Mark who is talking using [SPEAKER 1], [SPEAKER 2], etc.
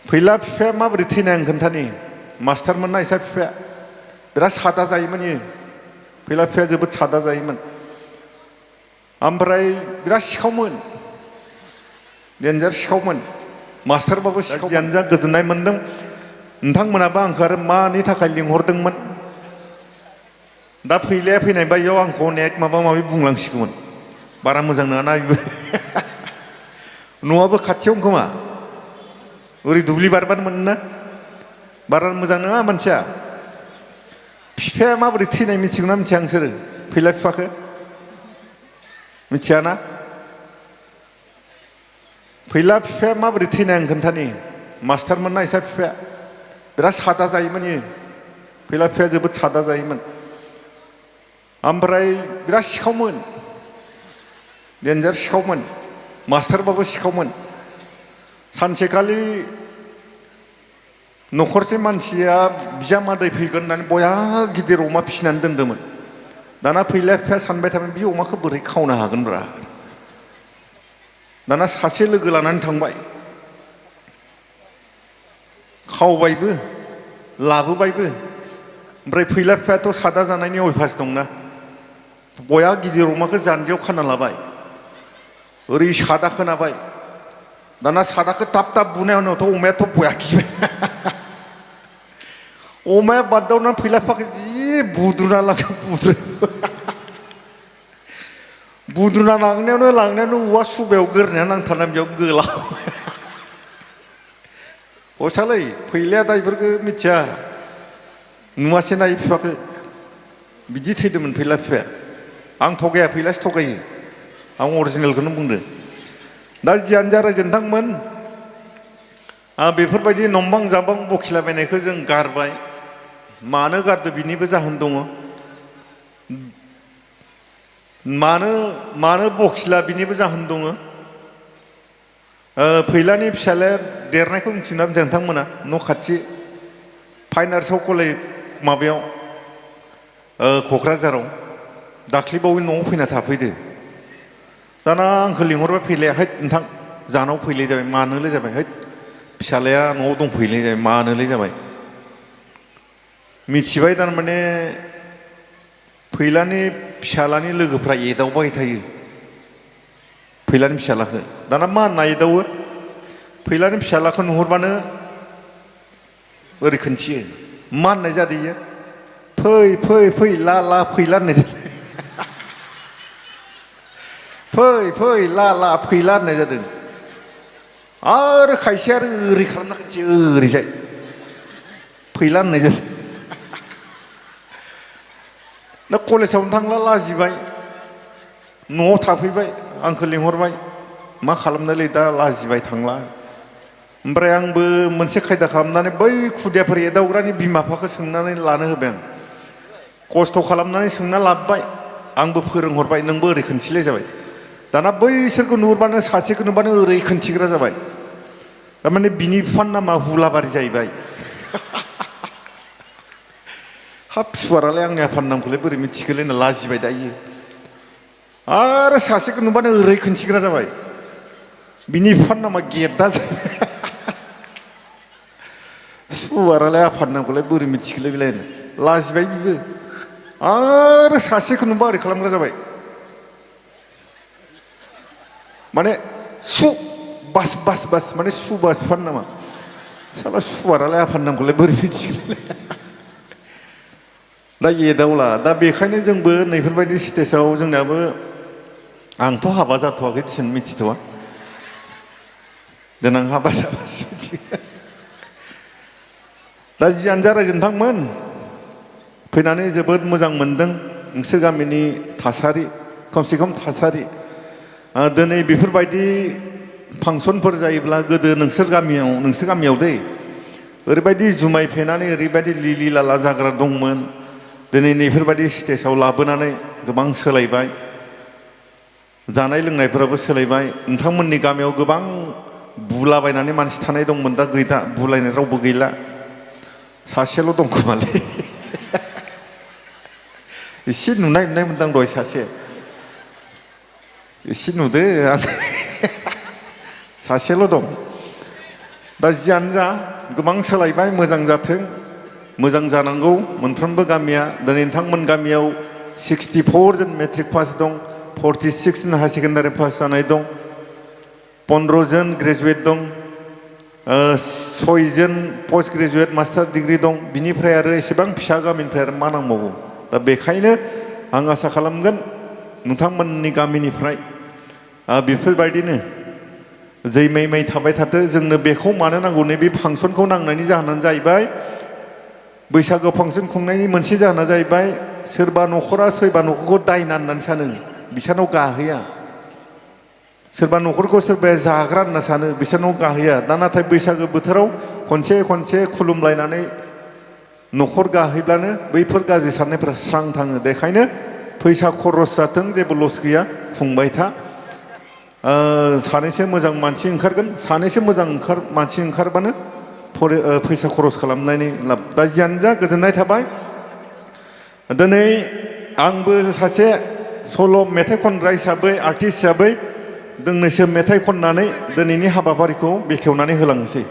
[SPEAKER 1] फैला बिफाया माबोरै थैनाय आं खोन्थानि मास्टारमोन ना इसा बिफाया बिराद सादा जायोमोन इयो फैला बिफाया जोबोद सादा जायोमोन ओमफ्राय बिराद सिखावमोन डेन्जार सिखावमोन मास्टारबाबो सिखावमोन जा गोजोननाय मोन्दों नोंथांमोनाबो आंखौ आरो मानि थाखाय लिंहरदोंमोन दा फैलाया फैनाय बायदियाव आंखौ अनेक माबा माबि बुंलांसिगौमोन बारा मोजां नङाना बेबो न'आबो खाथियावनो खोमा ओरै दुब्लि बारबानो मोनोना बारा मोजां नङा मानसिया बिफाया माबोरै थैनाय मिथिगौना मिथिया नोंसोरो फैला बिफाखौ मिथियाना फैला बिफाया माबोरै थैनाय आं खोन्थानि मास्टारमोन ना इसा बिफाया बिराद सादा जायोमोन इयो फैला बिफाया जोबोद सादा जायोमोन ओमफ्राय बिराद सिखावमोन डेन्जार सिखावमोन मास्टारबाबो सिखावमोन सानसेखालि न'खरसे मानसिया बिजामादै फैगोन होननानै बया गिदिर अमा फिसिनानै दोन्दोंमोन दाना फैला बिफाया सानबाय थाबाय बे अमाखौ बोरै खावनो हागोनब्रा दाना सासे लोगो लानानै थांबाय खावबायबो लाबोबायबो ओमफ्राय फैला बिफायाथ' सादा जानायनि अयभास दंना बया गिदिर अमाखौ जानजियाव खाना लाबाय ओरै सादा खोनाबाय दाना सादाखौ थाब थाब बुनाय उनावथ' अमायाथ' बया गिबाय अमाया बारदावनानै फैला बिफाखौ जि बुद्रुना लांदों बुद्रुना लांनायावनो औवा सुबायाव गोरनाया नांथारनानै बेयाव गोला असालै फैलाया दा बेफोरखौ मिथिया नुवासै ना बिफाखौ बिदि थैदोंमोन फैला बिफाया आं थगाया फैलासो थगायो आं अरिजिनेलखौनो बुंदों दा जियानो जा रायजो नोंथांमोन बेफोरबायदि नंबां जाबां बखिलाबायनायखौ जों गारबाय मानो गारदों बिनिबो जाहोन दङ मानो बखिला बिनिबो जाहोन दङ फैलानि फिसालाया देरनायखौ मिथिना नोंथांमोना न' खाथि फाइन आर्ट्सआव कलेज माबायाव क'क्राझाराव दाख्लैबावै न'आव फैना थाफैदो दाना आंखौ लिंहरबाय फैलाया हैद नोंथां जानाव फैलाय जाबाय मानोलाय जाबाय हैद फिसालाया न'आव दंफैलाय जाबाय मानोलाय जाबाय मिथिबाय थारमाने फैलानि फिसालानि लोगोफ्रा एदावबाय थायो फैलानि फिसालाखौ दाना मा होनना एदावो फैलानि फिसालाखौ नुहरबानो ओरै खोन्थियो मा होननाय जादों इयो फै फै फै ला ला फैला होननाय जादों फै फै ला ला फैला होननाय जादों आरो खायसे आरो ओरै खालामना खोन्थियो ओरैजाय फैला होननाय जादों दा कलेजावनो थांला लाजिबाय न'आव थाफैबाय आंखौ लिंहरबाय मा खालामनोलै दा लाजिबाय थांला ओमफ्राय आंबो मोनसे खायदा खालामनानै बै खुदियाफोर एदावग्रानि बिमा बिफाखौ सोंनानै लानो होबाय आं खस्थ' खालामनानै सोंना लाबोबाय आंबो फोरोंहरबाय नोंबो ओरै खोन्थिलाय जाबाय दाना बैसोरखौ नुहरबानो सासेखौ नुबानो ओरै खोन्थिग्रा जाबाय थारमाने बिनि बिफानि नामा हुलाबारि जाहैबाय हाब फिसुवारालाय आंनि आफानि नामखौलाय बोरै मिथिखोलै होनना लाजिबाय दायो आरो सासेखौ नुबानो ओरै खोन्थिग्रा जाबाय बिनि बिफानि नामा गेदा जाहैबाय सुवारालाय आफानि नामखौलाय बोरै मिथिखोलै बेलाय लाजिबाय बिबो आरो सासेखौ नुबा ओरै खालामग्रा जाबाय माने सु बास बास बास माने सुबास बिफानि नामा साला सुवारालाय आफानि नामखौलाय बोरै मिथिखोलै दा एदावला दा बेखायनो जोंबो नैफोरबायदि स्टेजाव जोंनियाबो आंथ' हाबा जाथ'वाखै थिन मिथिथ'वा देनां हाबा जाबासो मिथिगोन दा जियानो जा रायजो नोंथांमोन फैनानै जोबोद मोजां मोनदों नोंसोर गामिनि थासारि खमसे खम थासारि दिनै बेफोरबायदि फांसनफोर जायोब्ला गोदो नोंसोर गामियाव दै ओरैबायदि जुमाय फेनानै ओरैबायदि लिलि लाला जाग्रा दंमोन दिनै नैफोरबायदि स्टेजाव लाबोनानै गोबां सोलायबाय जानाय लोंनायफोराबो सोलायबाय नोंथांमोननि गामियाव गोबां बुलाबायनानै मानसि थानाय दंमोन दा गैला बुलायनाय रावबो गैला सासेल' दं खोमालै एसे नुनाय मोनदां दहाय सासे एसे नुदो आं सासेल' दं दा जियानो जा गोबां सोलायबाय मोजां जाथों मोजां जानांगौ मोनफ्रोमबो गामिया दिनै नोंथांमोन गामियाव 64 जन मेट्रिक पास दं 46 जन हायार सेकेन्डारि पास जानाय दं 15 जन ग्रेजुवेट दं 6 जन पोस्ट ग्रेजुवेट मास्टार डिग्री दं बिनिफ्राय आरो एसेबां फिसा गामिनिफ्राय आरो मा नांबावगौ दा बेखायनो आं आसा खालामगोन नोंथांमोननि गामिनिफ्राय बेफोरबायदिनो जै मै थाबाय थाथो जोंनो बेखौ मानो नांगौ नैबे फांसनखौ नांनायनि जाहोनानो जाहैबाय बैसागो फांसन खुंनायनि मोनसे जाहोना जाहैबाय सोरबा न'खरा सोरबा न'खरखौ दायना होननानै सानो बिसोरनाव गाहैया सोरबा न'खरखौ सोरबाया जाग्रा होनना सानो बिसोरनाव गाहैया दा नाथाय बैसागो बोथोराव खनसे खनसे खुलुमलायनानै न'खर गाहैब्लानो बैफोर गाज्रि साननायफोरा स्रां थाङो बेखायनो फैसा खरस जाथों जेबो लस गैया खुंबाय था सानैसो मोजां मानसि ओंखारगोन सानैसो मोजां मानसि ओंखारबानो फैसा खरस खालामनायनि लाब दा जियानो जा गोजोननाय थाबाय दिनै आंबो सासे सल' मेथाइ खनग्रा हिसाबै आर्टिस्ट हिसाबै दोंनैसो मेथाइ खननानै दिनैनि हाबाफारिखौ बेखेवनानै होलांनोसै